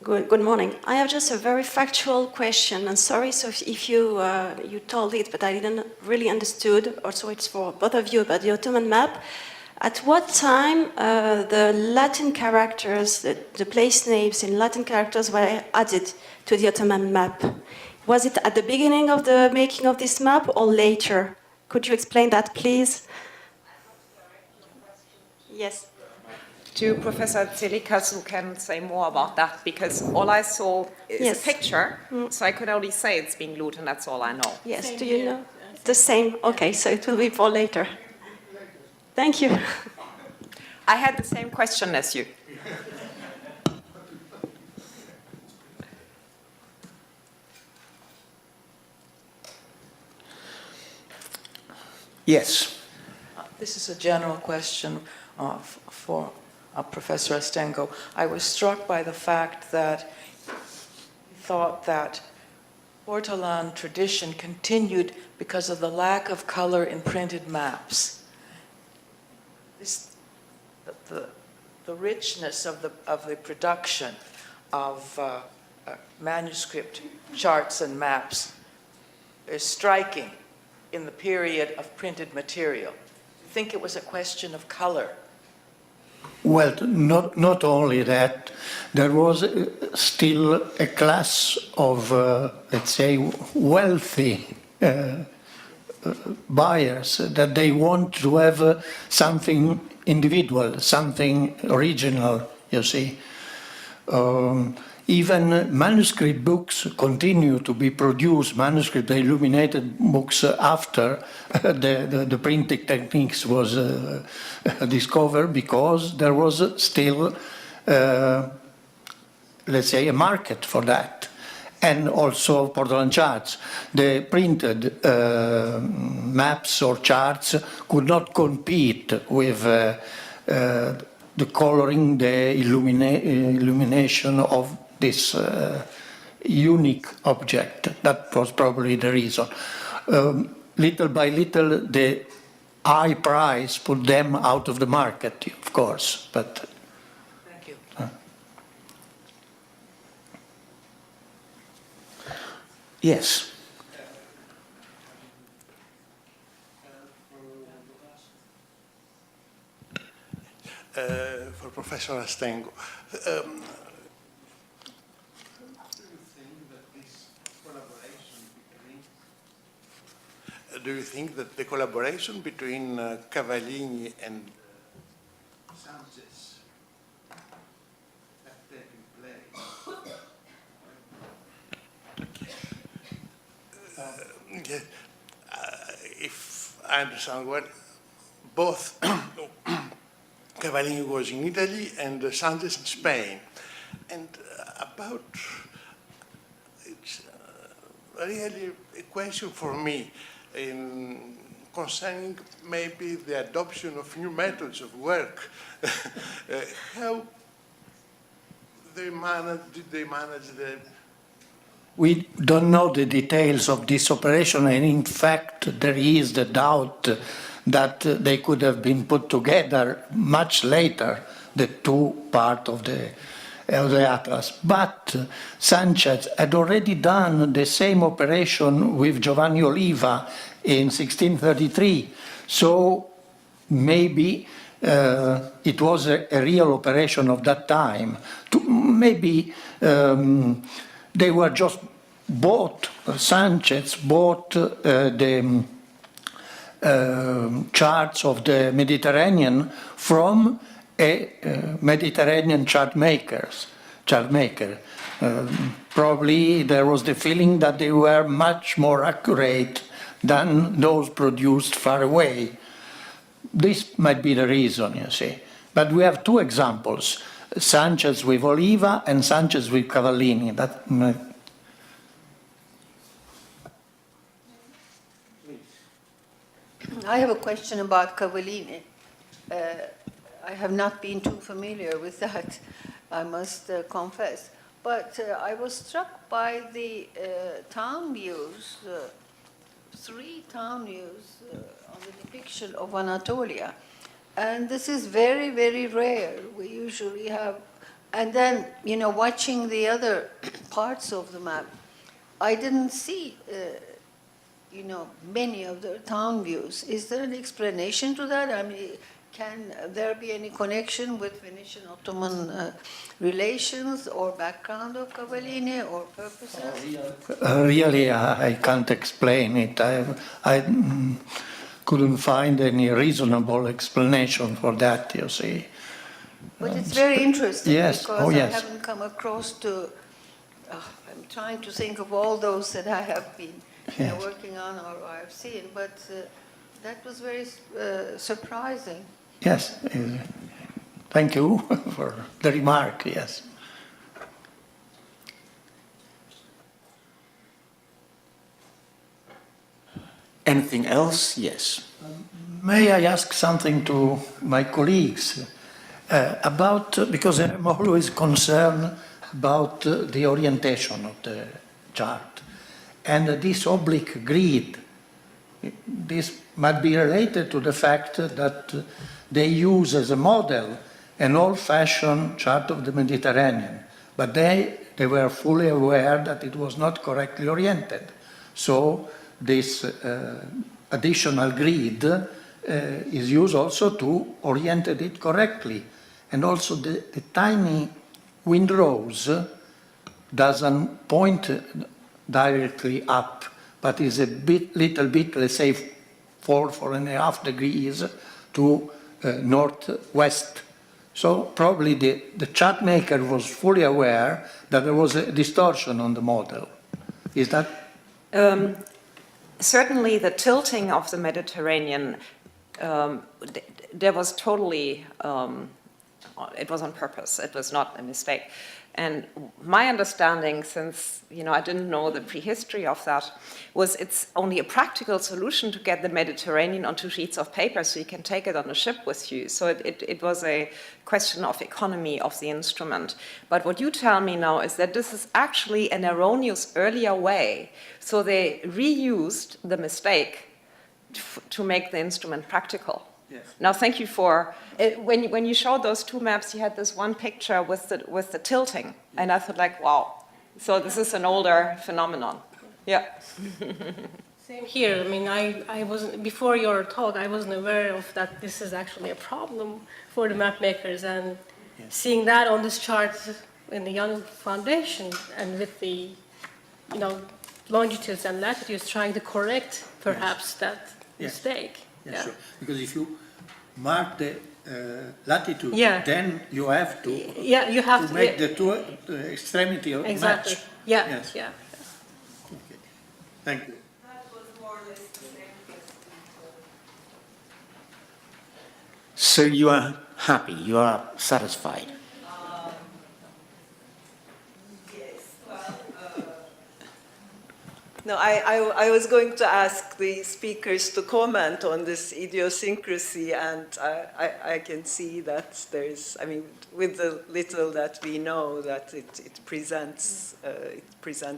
Good morning. I have just a very factual question, and sorry so if you told it, but I didn't really understood. Also, it's for both of you about the Ottoman map. At what time the Latin characters, the place names in Latin characters were added to the Ottoman map? Was it at the beginning of the making of this map or later? Could you explain that, please? Yes. To Professor Tselikas, who can say more about that, because all I saw is a picture, so I could only say it's being looted, and that's all I know. Yes, same do you know? The same, okay, so it will be for later. Thank you. I had the same question as you. Yes. This is a general question for Professor Astengo. I was struck by the fact that he thought that Hortolan tradition continued because of the lack of color in printed maps. The richness of the production of manuscript charts and maps is striking in the period of printed material. I think it was a question of color. Well, not only that, there was still a class of, let's say, wealthy buyers that they want to have something individual, something original, you see. Even manuscript books continue to be produced, manuscript illuminated books after the printing techniques was discovered, because there was still, let's say, a market for that. And also Portolan charts. The printed maps or charts could not compete with the coloring, the illumination of this unique object. That was probably the reason. Little by little, the high price put them out of the market, of course. But thank you. Yes. For Professor Astengo, do you think that the collaboration between Cavallini and Sanchez have taken place? If I understand well, both Cavallini was in Italy and Sanchez in Spain. And about, it's really a question for me concerning maybe the adoption of new methods of work. How did they manage the... We don't know the details of this operation, and in fact there is the doubt that they could have been put together much later, the two parts of the Atlas. But Sanchez had already done the same operation with Giovanni Oliva in 1633, so maybe it was a real operation of that time. Maybe they were just Sanchez bought the charts of the Mediterranean from a Mediterranean chart maker. Probably there was the feeling that they were much more accurate than those produced far away. This might be the reason, you see. But we have two examples, Sanchez with Oliva and Sanchez with Cavallini. I have a question about Cavallini. I have not been too familiar with that, I must confess. But I was struck by the town views, three town views on the depiction of Anatolia. And this is very, very rare. We usually have And then, watching the other parts of the map, I didn't see, many of the town views. Is there an explanation to that? I mean, can there be any connection with Venetian-Ottoman relations or background of Cavallini or purposes? Really, I can't explain it. I couldn't find any reasonable explanation for that, you see. But it's very interesting, yes. because Yes. I haven't come across to, I'm trying to think of all those that I have been Yes. working on or I've seen, but that was very surprising. Yes. Thank you for the remark, yes. Anything else? Yes. May I ask something to my colleagues about, because I'm always concerned about the orientation of the chart. And this oblique grid, this might be related to the fact that they use as a model an old-fashioned chart of the Mediterranean, but they were fully aware that it was not correctly oriented. So this additional grid is used also to orient it correctly. And also the tiny windrows doesn't point directly up, but is a little bit, let's say, 4.5 degrees to northwest. So probably the chart maker was fully aware that there was a distortion on the model. Is that? Certainly the tilting of the Mediterranean, there was totally, it was on purpose. It was not a mistake. And my understanding, since I didn't know the prehistory of that, was it's only a practical solution to get the Mediterranean onto sheets of paper so you can take it on a ship with you. So it was a question of economy of the instrument. But what you tell me now is that this is actually an erroneous earlier way. So they reused the mistake to make the instrument practical. Yes. Now, thank you for when you showed those two maps. You had this one picture with the tilting, yes. And I thought, like, wow. So this is an older phenomenon. Yeah. Same here. I mean, I wasn't before your talk. I wasn't aware of that. This is actually a problem for the map makers, and yes. Seeing that on this chart in the Ioannou Foundation and with the, longitudes and latitudes, trying to correct perhaps yes. That yes. Mistake. Yes, yeah. Sure. Because if you mark the latitude, yeah. then you have to you have to make the two extremity of exactly. Match. Yeah. Yes. Yeah. Okay. Thank you. That was more or less the same question. So you are happy, you are satisfied. No, I was going to ask the speakers to comment on this idiosyncrasy, and I can see that there's, with the little that we know, that it presents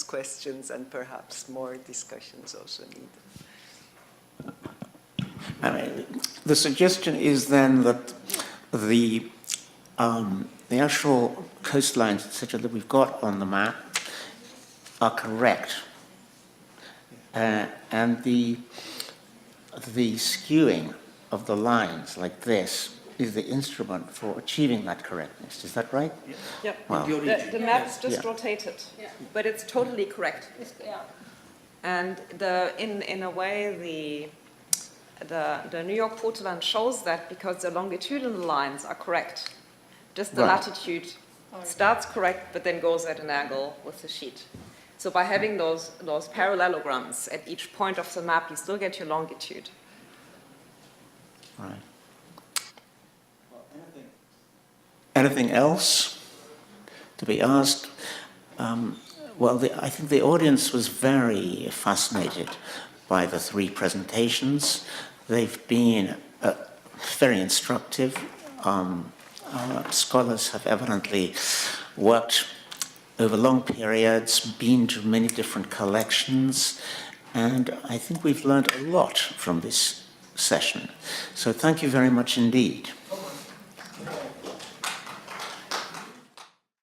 questions, and perhaps more discussions also needed. The suggestion is then that the actual coastlines, etc., that we've got on the map are correct. And the skewing of the lines like this is the instrument for achieving that correctness. Is that right? Yeah. Wow. The map's just rotated, but it's totally correct. Yeah. And in a way, the New York Portolan shows that because the longitudinal lines are correct. Just the latitude starts correct, but then goes at an angle with the sheet. So by having those parallelograms at each point of the map, you still get your longitude. Right. Anything else to be asked? I think the audience was very fascinated by the three presentations. They've been very instructive. Our scholars have evidently worked over long periods, been to many different collections, and I think we've learned a lot from this session. So thank you very much indeed.